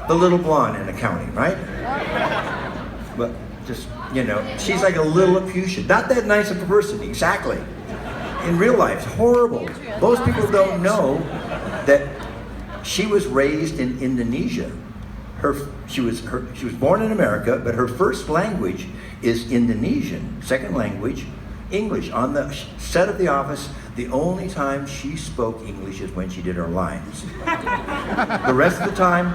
the little blonde in accounting, right? But just, you know, she's like a little Laputia. Not that nice of a person, exactly. In real life, horrible. Most people don't know that she was raised in Indonesia. She was born in America, but her first language is Indonesian. Second language, English. On the set of The Office, the only time she spoke English is when she did her lines. The rest of the time,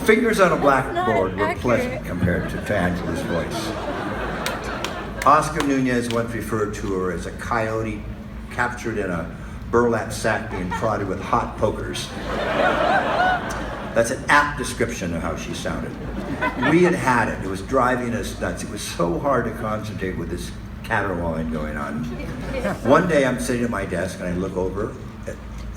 fingers on a blackboard were pleasant compared to Angela's voice. Oscar Nunez once referred to her as a coyote captured in a burlap sack being prodded with hot pokers. That's an apt description of how she sounded. We had it. It was driving us nuts. It was so hard to concentrate with this caterwauling going on. One day I'm sitting at my desk and I look over at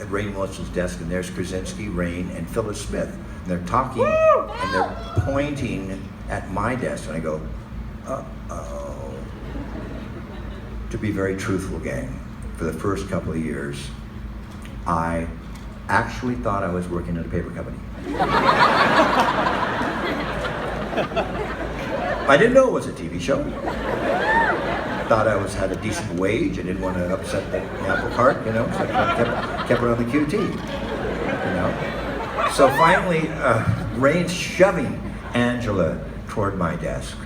Rainn Wilson's desk, and there's Krasinski, Rainn, and Phyllis Smith. And they're talking and they're pointing at my desk, and I go, uh-oh. To be very truthful, gang, for the first couple of years, I actually thought I was working at a paper company. I didn't know it was a TV show. Thought I had a decent wage. I didn't want to upset the apple cart, you know, so I kept it on the QT, you know. So finally, Rainn's shoving Angela toward my desk.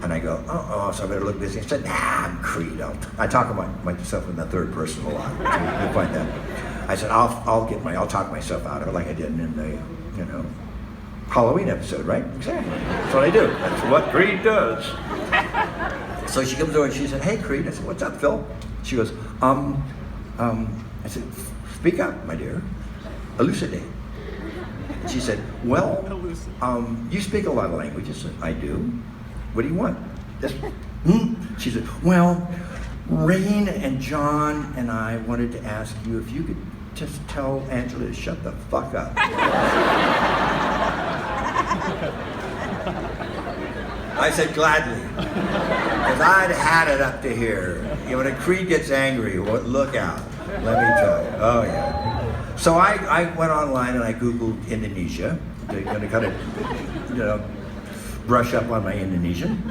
And I go, uh-oh, so I better look busy. I said, nah, I'm Creed. I talk about myself in the third person a lot. So you'll find that. I said, I'll talk myself out of it like I did in the, you know, Halloween episode, right? Exactly. That's what I do. That's what Creed does. So she comes over and she said, hey, Creed. I said, what's up, Phil? She goes, I said, speak up, my dear. Elucidate. She said, well, you speak a lot of languages. I do. What do you want? This? She said, well, Rainn and John and I wanted to ask you if you could just tell Angela to shut the fuck up. I said, gladly. Because I'd had it up to here. You know, when a Creed gets angry, look out. Let me tell you. Oh, yeah. So I went online and I Googled Indonesia. They're going to kind of, you know, brush up on my Indonesian.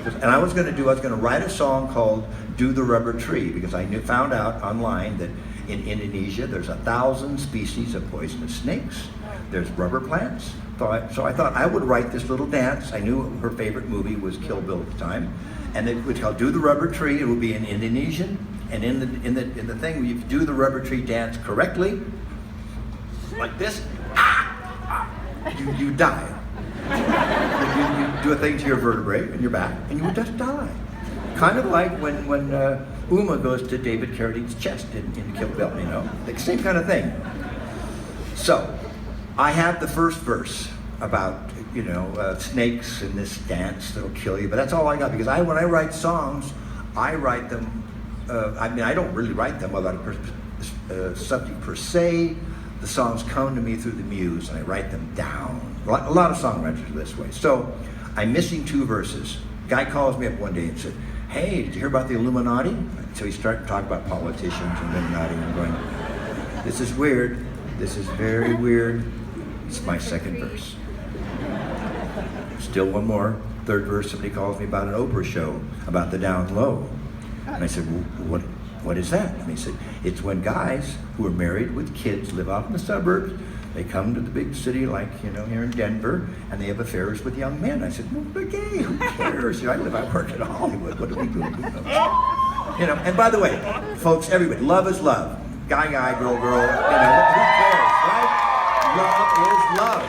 And I was going to write a song called Do the Rubber Tree, because I found out online that in Indonesia there's 1,000 species of poisonous snakes. There's rubber plants. So I thought I would write this little dance. I knew her favorite movie was Kill Bill at the time. And it would called Do the Rubber Tree. It would be in Indonesian. And in the thing, when you do the rubber tree dance correctly, like this, you die. You do a thing to your vertebrae and your back, and you would just die. Kind of like when Uma goes to David Carradine's chest in Kill Bill, you know? Like same kind of thing. So, I have the first verse about, you know, snakes and this dance that'll kill you, but that's all I got, because when I write songs, I write them, I don't really write them about a subject per se. The songs come to me through the muse, and I write them down. A lot of songwriters are this way. So I'm missing 2 verses. Guy calls me up one day and said, hey, did you hear about the Illuminati? So he started to talk about politicians and Illuminati, and I'm going, this is weird. This is very weird. It's my second verse. Still one more. Third verse, somebody calls me about an Oprah show about the down low. And I said, well, what is that? And he said, it's when guys who are married with kids live out in the suburbs, they come to the big city like, you know, here in Denver, and they have affairs with young men. I said, well, they're gay, who cares? You know, I work in Hollywood, what are we doing? You know, and by the way, folks, everybody, love is love. Guy, girl, girl, you know, who cares, right? Love is love.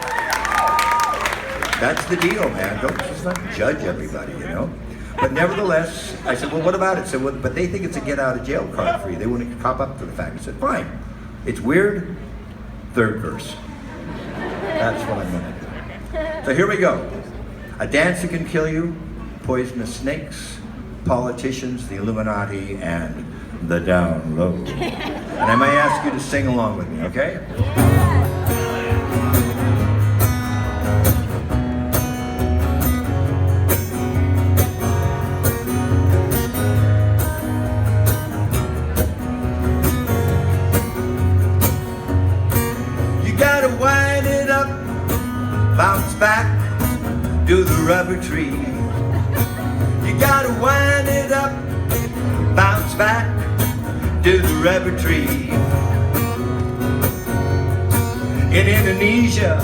That's the deal, man. Don't just not judge everybody, you know? But nevertheless, I said, well, what about it? So, well, but they think it's a get out of jail card for you. They wouldn't cop up to the fact. I said, fine. It's weird. Third verse. That's what I'm going to do. So here we go. A dance that can kill you, poisonous snakes, politicians, the Illuminati, and the down low. And I may ask you to sing along with me, okay? back to the rubber tree. You gotta wind it up, bounce back to the rubber tree. In Indonesia,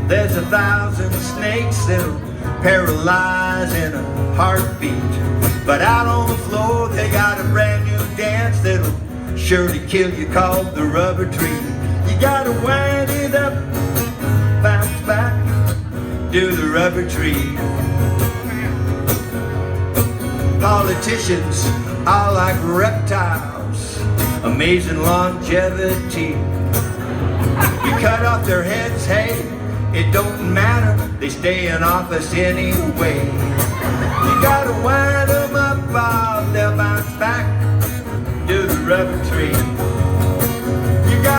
there's 1,000 snakes that'll paralyze in a heartbeat. But out on the floor, they got a brand new dance that'll surely kill you, called the rubber tree. You gotta wind it up, bounce back to the rubber tree. Politicians are like reptiles, amazing longevity. You cut off their heads, hey, it don't matter, they stay in office anyway. You gotta wind them up, they'll bounce back to the rubber tree.